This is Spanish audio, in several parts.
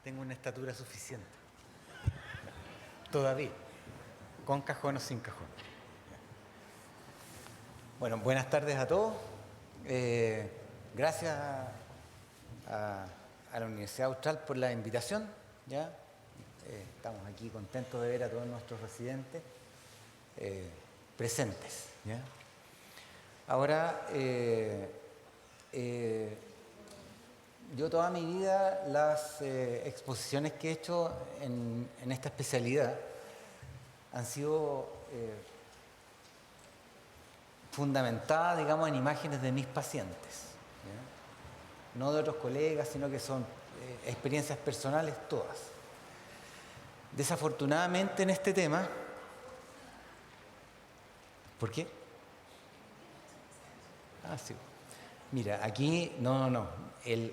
Tengo una estatura suficiente. Todavía. Con cajón o sin cajón. Bueno, buenas tardes a todos. Gracias a la Universidad Austral por la invitación. ¿Ya? Estamos aquí contentos de ver a todos nuestros residentes presentes. ¿Ya? Ahora, yo toda mi vida las exposiciones que he hecho en esta especialidad han sido fundamentadas, digamos, en imágenes de mis pacientes, ¿ya? No de otros colegas, sino que son experiencias personales todas. Desafortunadamente en este tema, ¿por qué? Ah, sí. Mira, aquí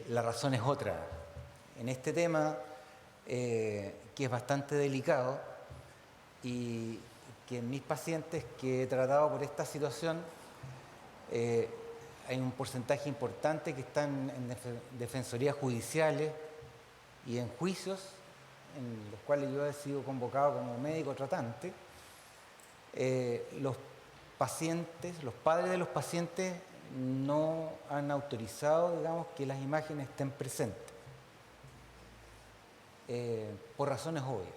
la razón es otra. En este tema, que es bastante delicado y que en mis pacientes que he tratado por esta situación, hay un porcentaje importante que están en defensorías judiciales y en juicios en los cuales yo he sido convocado como médico tratante. Los pacientes, los padres de los pacientes no han autorizado, digamos, que las imágenes estén presentes, por razones obvias.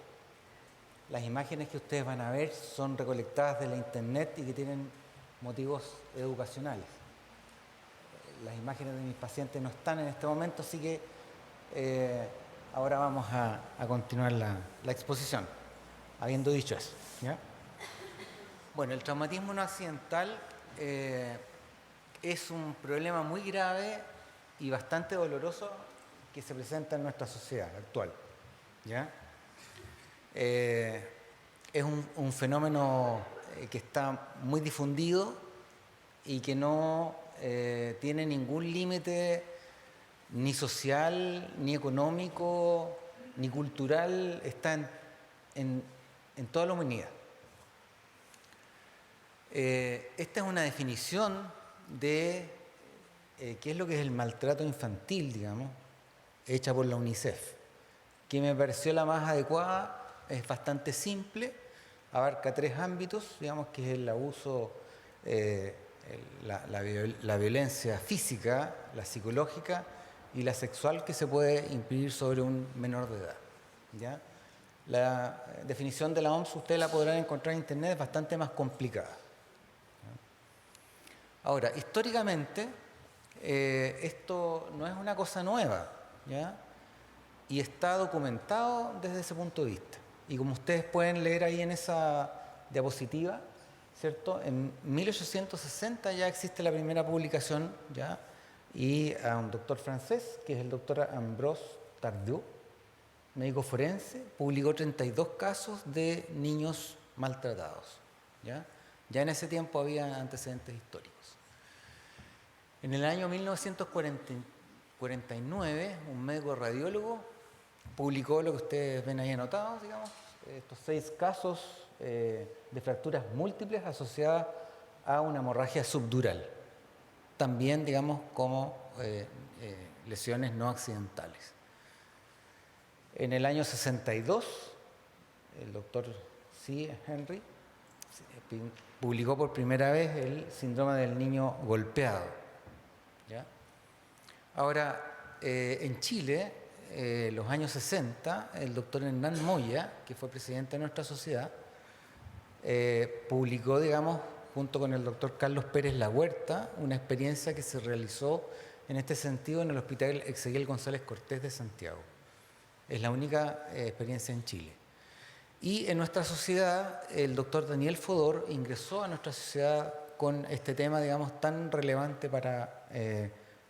Las imágenes que ustedes van a ver son recolectadas de la internet y que tienen motivos educacionales. Las imágenes de mis pacientes no están en este momento, así que ahora vamos a continuar la exposición, habiendo dicho eso, ¿ya? Bueno, el traumatismo no accidental es un problema muy grave y bastante doloroso que se presenta en nuestra sociedad actual, ¿ya? Es un fenómeno que está muy difundido y que no tiene ningún límite ni social, ni económico, ni cultural, está en toda la humanidad. Esta es una definición de qué es lo que es el maltrato infantil, digamos, hecha por la UNICEF, que me pareció la más adecuada. Es bastante simple, abarca 3 ámbitos, digamos, que es el abuso, la violencia física, la psicológica y la sexual que se puede impedir sobre un menor de edad, ¿ya? La definición de la OMS ustedes la podrán encontrar en internet, es bastante más complicada. Ahora, históricamente, esto no es una cosa nueva, ¿ya? Y está documentado desde ese punto de vista. Y como ustedes pueden leer ahí en esa diapositiva, ¿cierto? En 1860 ya existe la primera publicación, ¿ya? Y a un doctor francés, que es el doctor Ambroise Tardieu, médico forense, publicó 32 casos de niños maltratados, ¿ya? Ya en ese tiempo había antecedentes históricos. En el año 1949, un médico radiólogo publicó lo que ustedes ven ahí anotados, digamos, estos 6 casos de fracturas múltiples asociadas a una hemorragia subdural, también, digamos, como lesiones no accidentales. En el año 62, el doctor C. Henry publicó por primera vez el síndrome del niño golpeado, ¿ya? Ahora, en Chile, los años 60, el doctor Hernán Moya, que fue presidente de nuestra sociedad, publicó, digamos, junto con el doctor Carlos Pérez Lahuerta, una experiencia que se realizó en este sentido en el Hospital Exequiel González Cortés de Santiago. Es la única experiencia en Chile. Y en nuestra sociedad, el doctor Daniel Fodor ingresó a nuestra sociedad con este tema, digamos, tan relevante para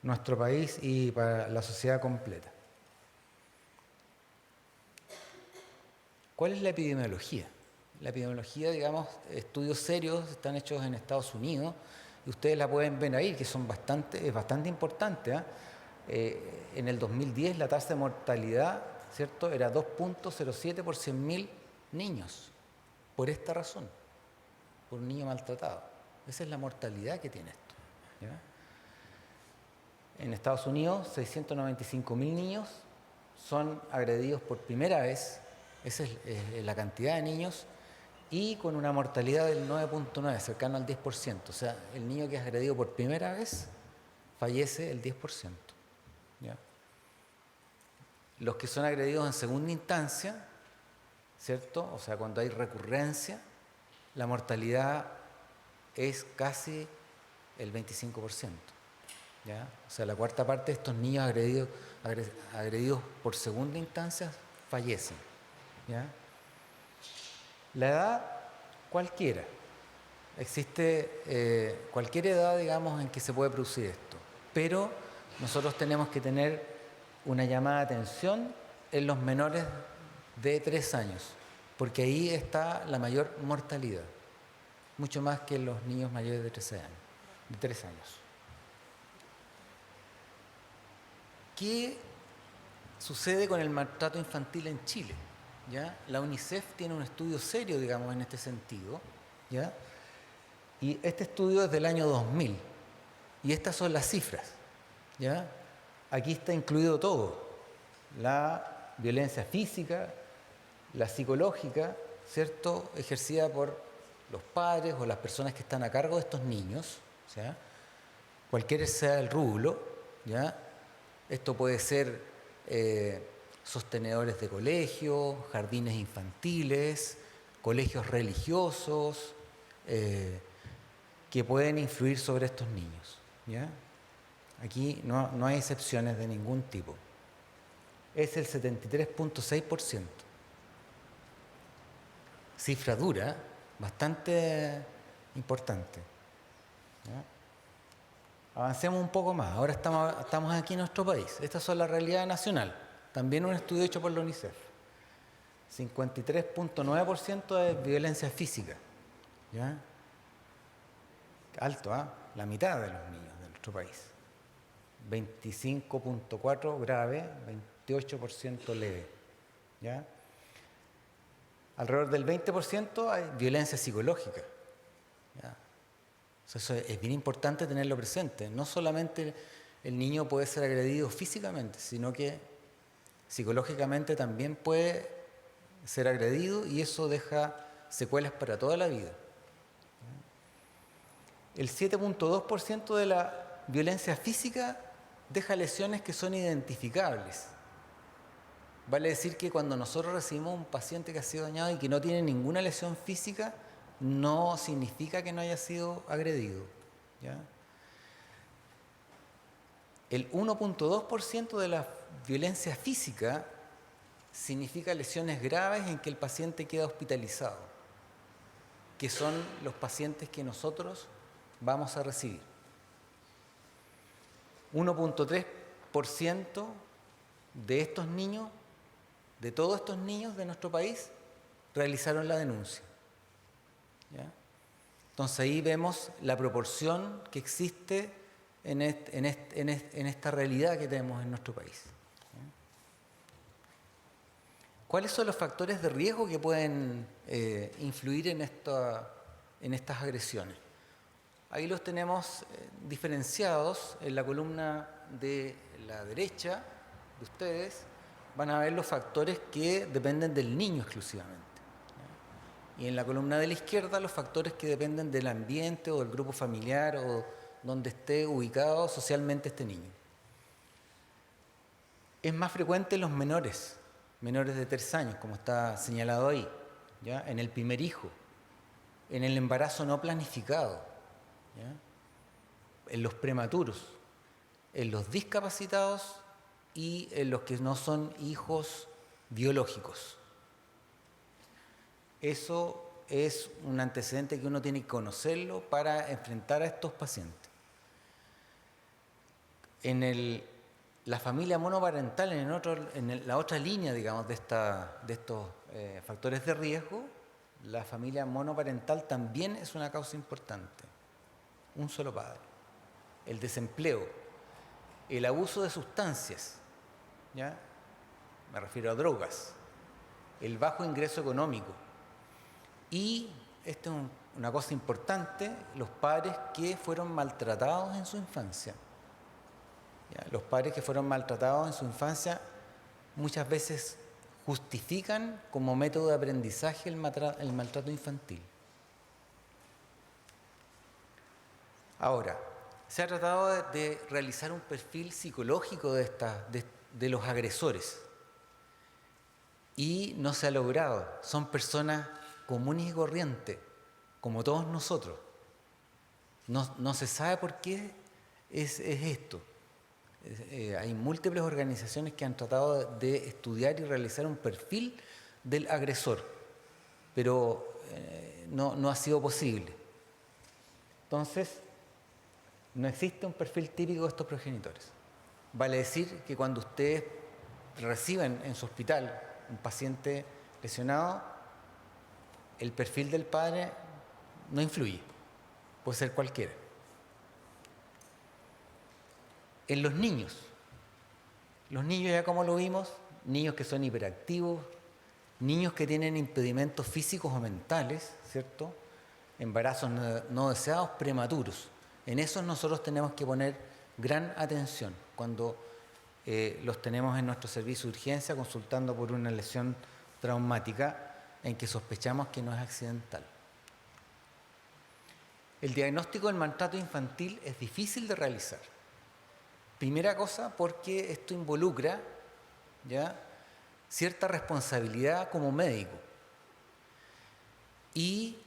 nuestro país y para la sociedad completa. ¿Cuál es la epidemiología? La epidemiología, digamos, estudios serios están hechos en Estados Unidos y ustedes la pueden ver ahí, que es bastante importante, ¿eh? En el 2010 la tasa de mortalidad, ¿cierto?, era 2.07 por 100.000 niños, por esta razón, por un niño maltratado. Esa es la mortalidad que tiene esto, ¿ya? En Estados Unidos, 695.000 niños son agredidos por primera vez, esa es la cantidad de niños, y con una mortalidad del 9.9, cercano al 10%. O sea, el niño que es agredido por primera vez fallece el 10%. ¿Ya? Los que son agredidos en segunda instancia, ¿cierto? O sea, cuando hay recurrencia, la mortalidad es casi el 25%. ¿Ya? O sea, la cuarta parte de estos niños agredidos por segunda instancia fallecen. ¿Ya? La edad, cualquiera. Existe cualquier edad, digamos, en que se puede producir esto. Pero nosotros tenemos que tener una llamada de atención en los menores de 3 años, porque ahí está la mayor mortalidad, mucho más que en los niños mayores de 13 años, de 3 años. ¿Qué sucede con el maltrato infantil en Chile? ¿Ya? La UNICEF tiene un estudio serio, digamos, en este sentido, ¿ya? Y este estudio es del año 2000, y estas son las cifras, ¿ya? Aquí está incluido todo: la violencia física, la psicológica, ¿cierto?, ejercida por los padres o las personas que están a cargo de estos niños, ¿ya? Cualquiera sea el rubro, ¿ya? Esto puede ser sostenedores de colegios, jardines infantiles, colegios religiosos, que pueden influir sobre estos niños, ¿ya? Aquí no hay excepciones de ningún tipo. Es el 73.6%. Cifra dura, bastante importante, ¿ya? Avancemos un poco más. Ahora estamos aquí en nuestro país. Estas son la realidad nacional. También un estudio hecho por la UNICEF. 53.9% de violencia física, ¿ya? Alto, ¿ah? La mitad de los niños de nuestro país. 25.4% grave, 28% leve, ¿ya? Alrededor del 20% hay violencia psicológica, ¿ya? Eso es bien importante tenerlo presente. No solamente el niño puede ser agredido físicamente, sino que psicológicamente también puede ser agredido, y eso deja secuelas para toda la vida. El 7.2% de la violencia física deja lesiones que son identificables. Vale decir que cuando nosotros recibimos un paciente que ha sido dañado y que no tiene ninguna lesión física, no significa que no haya sido agredido, ¿ya? El 1.2% de la violencia física significa lesiones graves en que el paciente queda hospitalizado, que son los pacientes que nosotros vamos a recibir. 1.3% de estos niños, de todos estos niños de nuestro país, realizaron la denuncia, ¿ya? Entonces ahí vemos la proporción que existe en esta realidad que tenemos en nuestro país, ¿ya? ¿Cuáles son los factores de riesgo que pueden influir en estas agresiones? Ahí los tenemos diferenciados en la columna de la derecha de ustedes. Van a ver los factores que dependen del niño exclusivamente, ¿ya? Y en la columna de la izquierda los factores que dependen del ambiente o del grupo familiar o donde esté ubicado socialmente este niño. Es más frecuente en los menores de 3 años, como está señalado ahí, ¿ya? En el primer hijo, en el embarazo no planificado, ¿ya? En los prematuros, en los discapacitados y en los que no son hijos biológicos. Eso es un antecedente que uno tiene que conocerlo para enfrentar a estos pacientes. En la familia monoparental, en la otra línea, digamos, de estos factores de riesgo, la familia monoparental también es una causa importante. Un solo padre. El desempleo, el abuso de sustancias, ¿ya? Me refiero a drogas, el bajo ingreso económico y, esto es una cosa importante, los padres que fueron maltratados en su infancia, ¿ya? Los padres que fueron maltratados en su infancia muchas veces justifican como método de aprendizaje el maltrato infantil. Ahora, se ha tratado de realizar un perfil psicológico de los agresores y no se ha logrado. Son personas comunes y corrientes, como todos nosotros. No se sabe por qué es esto. Hay múltiples organizaciones que han tratado de estudiar y realizar un perfil del agresor, pero no ha sido posible. Entonces, no existe un perfil típico de estos progenitores. Vale decir que cuando ustedes reciben en su hospital un paciente lesionado, el perfil del padre no influye, puede ser cualquiera. En los niños ya como lo vimos, niños que son hiperactivos, niños que tienen impedimentos físicos o mentales, ¿cierto? Embarazos no deseados prematuros. En eso nosotros tenemos que poner gran atención cuando los tenemos en nuestro servicio de urgencia consultando por una lesión traumática en que sospechamos que no es accidental. El diagnóstico del maltrato infantil es difícil de realizar. Primera cosa, porque esto involucra cierta responsabilidad como médico. Y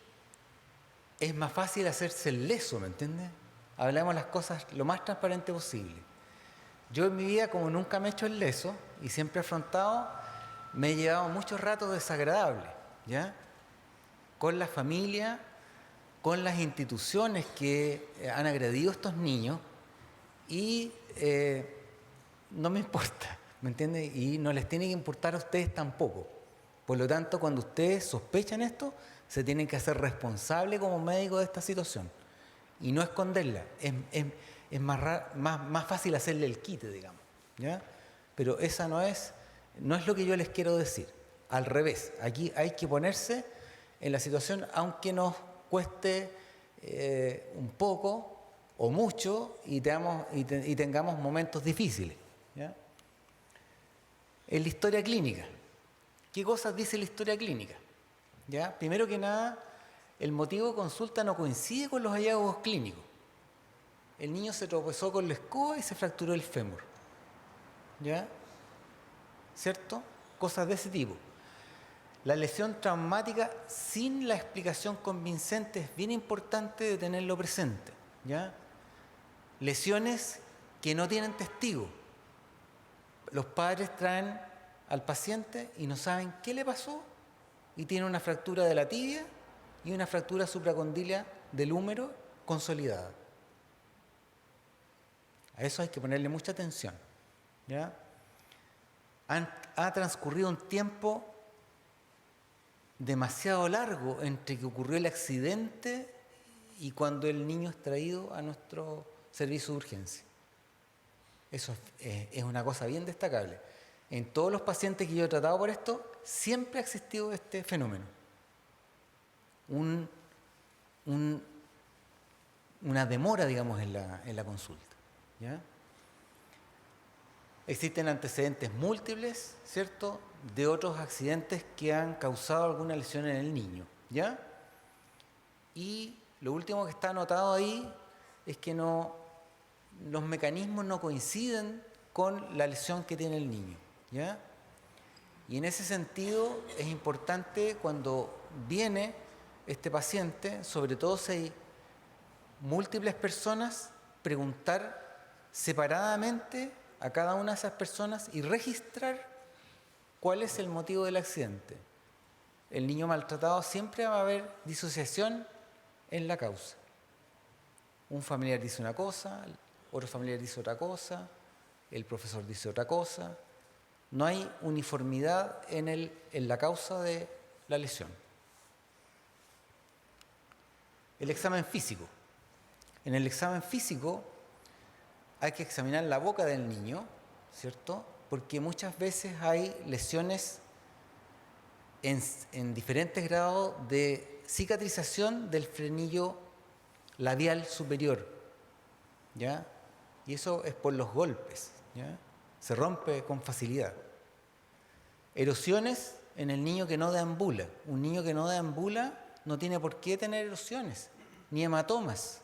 es más fácil hacerse el leso, ¿me entiendes? Hablamos las cosas lo más transparente posible. Yo en mi vida, como nunca me he hecho el leso y siempre he afrontado, me he llevado muchos ratos desagradables, con la familia, con las instituciones que han agredido a estos niños y no me importa, ¿me entiendes? Y no les tiene que importar a ustedes tampoco. Por lo tanto, cuando ustedes sospechan esto, se tienen que hacer responsables como médicos de esta situación y no esconderla. Es más fácil hacerle el quite, digamos, pero esa no es lo que yo les quiero decir. Al revés, aquí hay que ponerse en la situación, aunque nos cueste un poco o mucho y tengamos momentos difíciles. En la historia clínica, ¿qué cosas dice la historia clínica? Primero que nada, el motivo de consulta no coincide con los hallazgos clínicos. El niño se tropezó con la escoba y se fracturó el fémur. ¿Cierto? Cosas de ese tipo. La lesión traumática sin la explicación convincente es bien importante de tenerlo presente. Lesiones que no tienen testigo. Los padres traen al paciente y no saben qué le pasó y tiene una fractura de la tibia y una fractura supracondílea del húmero consolidada. A eso hay que ponerle mucha atención. Ha transcurrido un tiempo demasiado largo entre que ocurrió el accidente y cuando el niño es traído a nuestro servicio de urgencia. Eso es una cosa bien destacable. En todos los pacientes que yo he tratado por esto, siempre ha existido este fenómeno. Una demora, digamos, en la consulta. Existen antecedentes múltiples, ¿cierto?, de otros accidentes que han causado alguna lesión en el niño. Y lo último que está anotado ahí es que los mecanismos no coinciden con la lesión que tiene el niño. Y en ese sentido es importante cuando viene este paciente, sobre todo si hay múltiples personas, preguntar separadamente a cada una de esas personas y registrar cuál es el motivo del accidente. El niño maltratado siempre va a haber disociación en la causa. Un familiar dice una cosa, otro familiar dice otra cosa, el profesor dice otra cosa. No hay uniformidad en la causa de la lesión. El examen físico. En el examen físico hay que examinar la boca del niño, ¿cierto? Porque muchas veces hay lesiones en diferentes grados de cicatrización del frenillo labial superior, y eso es por los golpes, se rompe con facilidad. Erosiones en el niño que no deambula. Un niño que no deambula no tiene por qué tener erosiones, ni hematomas.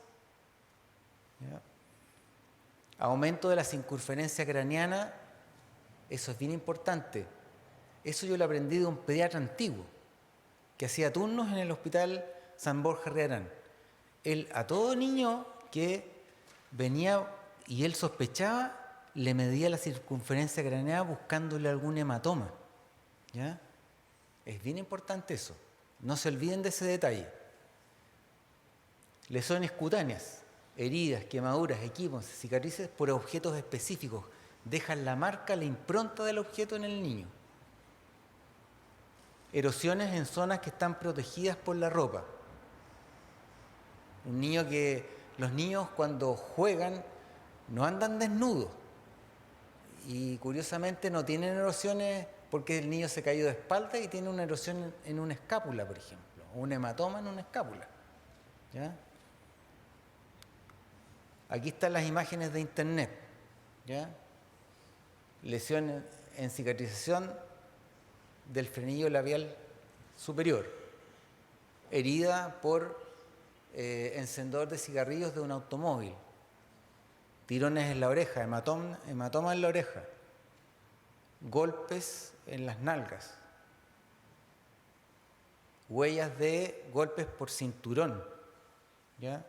¿Ya? Aumento de la circunferencia craneana, eso es bien importante. Eso yo lo aprendí de un pediatra antiguo, que hacía turnos en el hospital San Borja Riarán. Él a todo niño que venía y él sospechaba, le medía la circunferencia craneana buscándole algún hematoma. ¿Ya? Es bien importante eso. No se olviden de ese detalle. Lesiones cutáneas, heridas, quemaduras, equimos, cicatrices por objetos específicos. Dejan la marca, la impronta del objeto en el niño. Erosiones en zonas que están protegidas por la ropa. Los niños cuando juegan no andan desnudos. Y curiosamente no tienen erosiones porque el niño se cayó de espalda y tiene una erosión en una escápula, por ejemplo, o un hematoma en una escápula. ¿Ya? Aquí están las imágenes de internet. ¿Ya? Lesiones en cicatrización del frenillo labial superior, herida por encendedor de cigarrillos de un automóvil, tirones en la oreja, hematoma en la oreja, golpes en las nalgas, huellas de golpes por cinturón, ¿ya?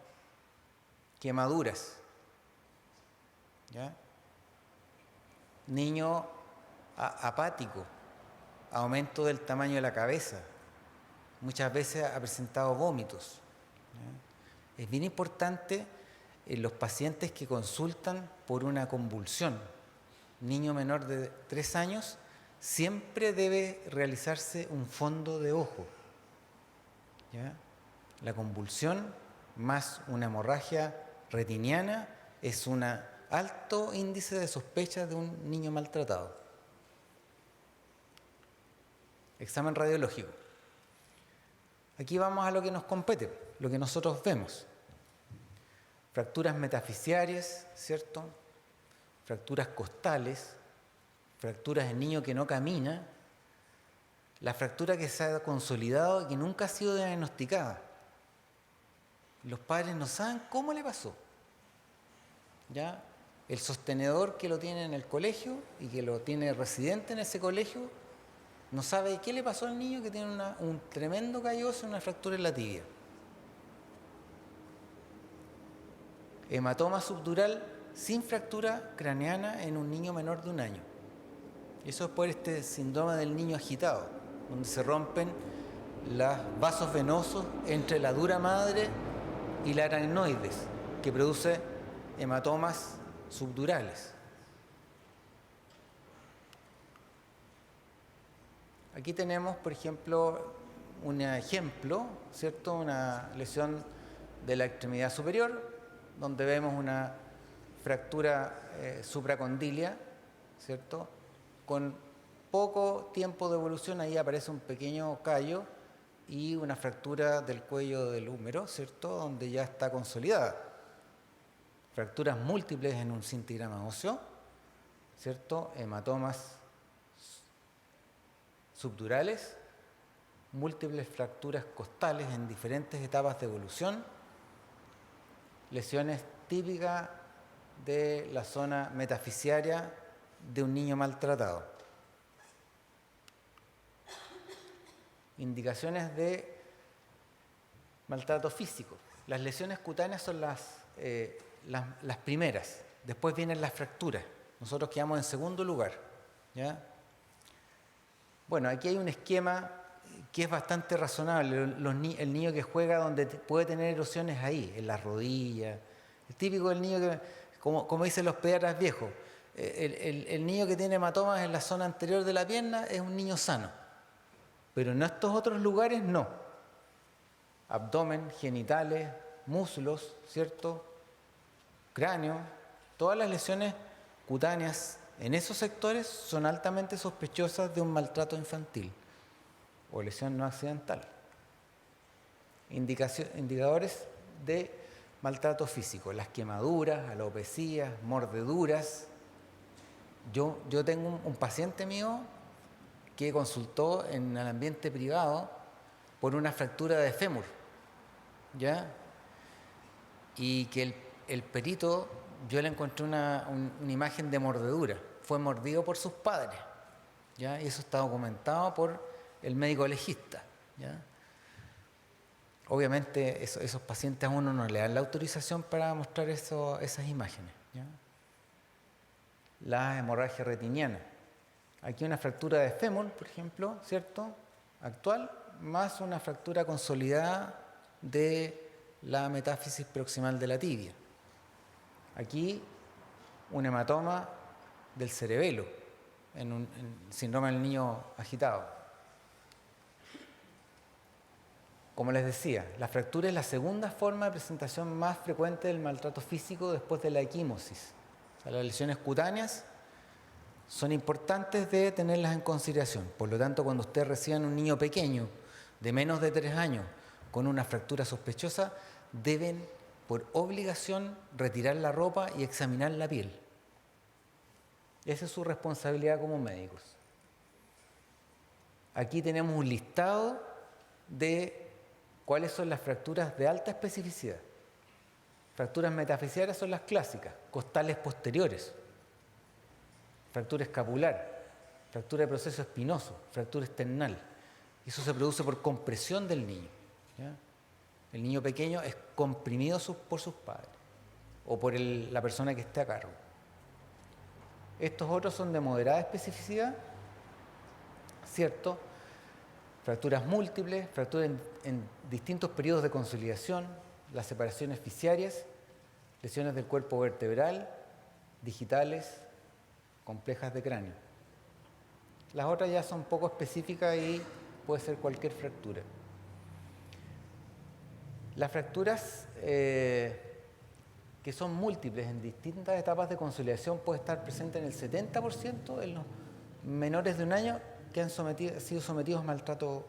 Quemaduras, ¿ya? Niño apático, aumento del tamaño de la cabeza, muchas veces ha presentado vómitos. ¿Ya? Es bien importante en los pacientes que consultan por una convulsión. Niño menor de 3 años, siempre debe realizarse un fondo de ojo. ¿Ya? La convulsión más una hemorragia retiniana es un alto índice de sospecha de un niño maltratado. Examen radiológico. Aquí vamos a lo que nos compete, lo que nosotros vemos. Fracturas metafisiarias, ¿cierto? Fracturas costales, fracturas en niño que no camina, la fractura que se ha consolidado y que nunca ha sido diagnosticada. Los padres no saben cómo le pasó. ¿Ya? El sostenedor que lo tiene en el colegio y que lo tiene residente en ese colegio no sabe qué le pasó al niño que tiene un tremendo calloso y una fractura en la tibia. Hematoma subdural sin fractura craneana en un niño menor de 1 año. Eso es por este síndrome del niño agitado, donde se rompen los vasos venosos entre la dura madre y la aracnoides, que produce hematomas subdurales. Aquí tenemos, por ejemplo, un ejemplo, ¿cierto? Una lesión de la extremidad superior, donde vemos una fractura supracondilia, ¿cierto? Con poco tiempo de evolución, ahí aparece un pequeño callo y una fractura del cuello del húmero, ¿cierto? Donde ya está consolidada. Fracturas múltiples en un cintigrama óseo, ¿cierto? Hematomas subdurales, múltiples fracturas costales en diferentes etapas de evolución, lesiones típicas de la zona metafisiaria de un niño maltratado. Indicaciones de maltrato físico. Las lesiones cutáneas son las primeras, después vienen las fracturas. Nosotros quedamos en segundo lugar. ¿Ya? Bueno, aquí hay un esquema que es bastante razonable. El niño que juega donde puede tener erosiones ahí, en las rodillas. El típico del niño que, como dicen los pediatras viejos, el niño que tiene hematomas en la zona anterior de la pierna es un niño sano. Pero en estos otros lugares no. Abdomen, genitales, muslos, ¿cierto? Cráneo. Todas las lesiones cutáneas en esos sectores son altamente sospechosas de un maltrato infantil o lesión no accidental. Indicadores de maltrato físico, las quemaduras, alopecias, mordeduras. Yo tengo un paciente mío que consultó en el ambiente privado por una fractura de fémur, ¿ya? Y que el perito, yo le encontré una imagen de mordedura. Fue mordido por sus padres, ¿ya? Y eso está documentado por el médico legista, ¿ya? Obviamente esos pacientes a uno no le dan la autorización para mostrar esas imágenes, ¿ya? La hemorragia retiniana. Aquí una fractura de fémur, por ejemplo, ¿cierto? Actual, más una fractura consolidada de la metáfisis proximal de la tibia. Aquí un hematoma del cerebelo, en síndrome del niño agitado. Como les decía, la fractura es la segunda forma de presentación más frecuente del maltrato físico después de la equimosis. O sea, las lesiones cutáneas son importantes de tenerlas en consideración. Por lo tanto, cuando ustedes reciban un niño pequeño de menos de 3 años con una fractura sospechosa, deben por obligación retirar la ropa y examinar la piel. Esa es su responsabilidad como médicos. Aquí tenemos un listado de cuáles son las fracturas de alta especificidad. Fracturas metafisiares son las clásicas, costales posteriores, fractura escapular, fractura de proceso espinoso, fractura esternal. Eso se produce por compresión del niño, ¿ya? El niño pequeño es comprimido por sus padres o por la persona que esté a cargo. Estos otros son de moderada especificidad, ¿cierto? Fracturas múltiples, fracturas en distintos periodos de consolidación, las separaciones fisiarias, lesiones del cuerpo vertebral, digitales, complejas de cráneo. Las otras ya son poco específicas y puede ser cualquier fractura. Las fracturas que son múltiples en distintas etapas de consolidación puede estar presente en el 70% en los menores de 1 año que han sido sometidos a maltrato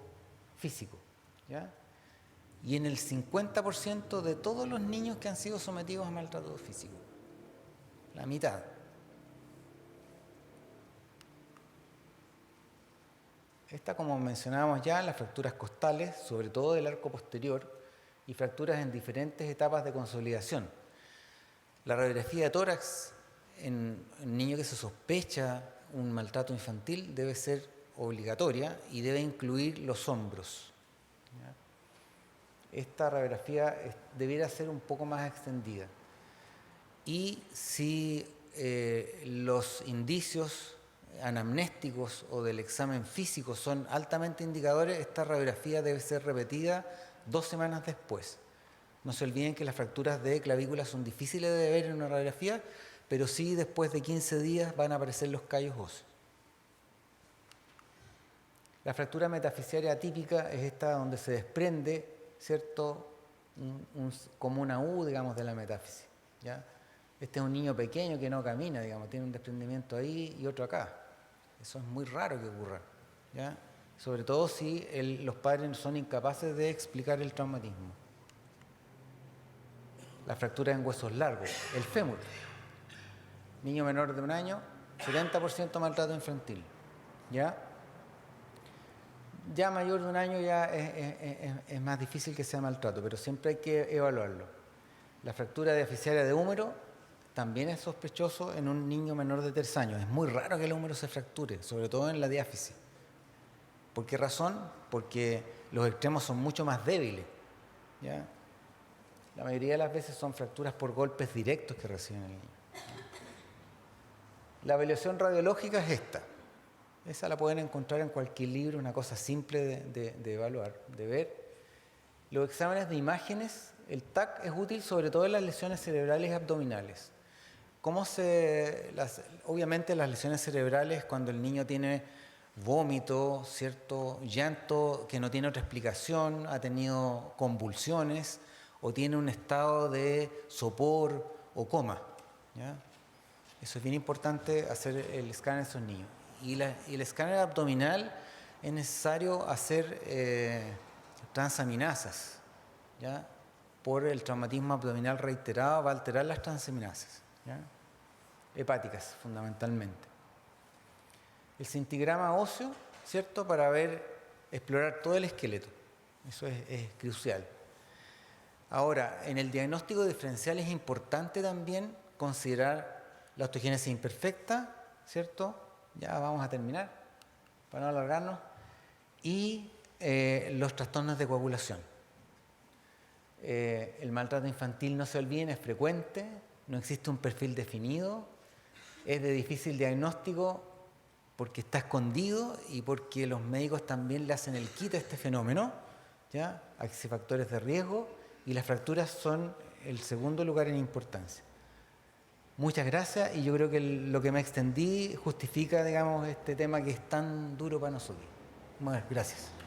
físico, ¿ya? Y en el 50% de todos los niños que han sido sometidos a maltrato físico. La mitad. Esta, como mencionábamos ya, las fracturas costales, sobre todo del arco posterior, y fracturas en diferentes etapas de consolidación. La radiografía de tórax en un niño que se sospecha un maltrato infantil debe ser obligatoria y debe incluir los hombros, ¿ya? Esta radiografía debiera ser un poco más extendida. Y si los indicios anamnésticos o del examen físico son altamente indicadores, esta radiografía debe ser repetida 2 semanas después. No se olviden que las fracturas de clavícula son difíciles de ver en una radiografía, pero sí después de 15 días van a aparecer los callos óseos. La fractura metafisiaria atípica es esta donde se desprende, ¿cierto?, como una U, digamos, de la metáfisis, ¿ya? Este es un niño pequeño que no camina, digamos, tiene un desprendimiento ahí y otro acá. Eso es muy raro que ocurra, ¿ya? Sobre todo si los padres son incapaces de explicar el traumatismo. La fractura en huesos largos, el fémur. Niño menor de 1 año, 70% maltrato infantil, ¿ya? Ya mayor de 1 año ya es más difícil que sea maltrato, pero siempre hay que evaluarlo. La fractura diafisaria de húmero también es sospechoso en un niño menor de 3 años. Es muy raro que el húmero se fracture, sobre todo en la diáfisis. ¿Por qué razón? Porque los extremos son mucho más débiles, ¿ya? La mayoría de las veces son fracturas por golpes directos que reciben el niño. La evaluación radiológica es esta. Esa la pueden encontrar en cualquier libro, una cosa simple de evaluar, de ver. Los exámenes de imágenes, el TAC es útil sobre todo en las lesiones cerebrales y abdominales. Obviamente las lesiones cerebrales, cuando el niño tiene vómito, cierto llanto que no tiene otra explicación, ha tenido convulsiones o tiene un estado de sopor o coma, ¿ya? Eso es bien importante hacer el escáner de esos niños. Y el escáner abdominal es necesario hacer transaminasas, ¿ya? Por el traumatismo abdominal reiterado va a alterar las transaminasas, ¿ya? Hepáticas fundamentalmente. El cintigrama óseo ¿cierto? Para explorar todo el esqueleto. Eso es crucial. Ahora, en el diagnóstico diferencial es importante también considerar la osteogénesis imperfecta, ¿cierto? Ya vamos a terminar, para no alargarnos. Y los trastornos de coagulación. El maltrato infantil, no se olviden, es frecuente, no existe un perfil definido, es de difícil diagnóstico porque está escondido y porque los médicos también le hacen el quite a este fenómeno, ¿ya? Hay factores de riesgo y las fracturas son el segundo lugar en importancia. Muchas gracias, y yo creo que lo que me extendí justifica, digamos, este tema que es tan duro para nosotros. Muchas gracias.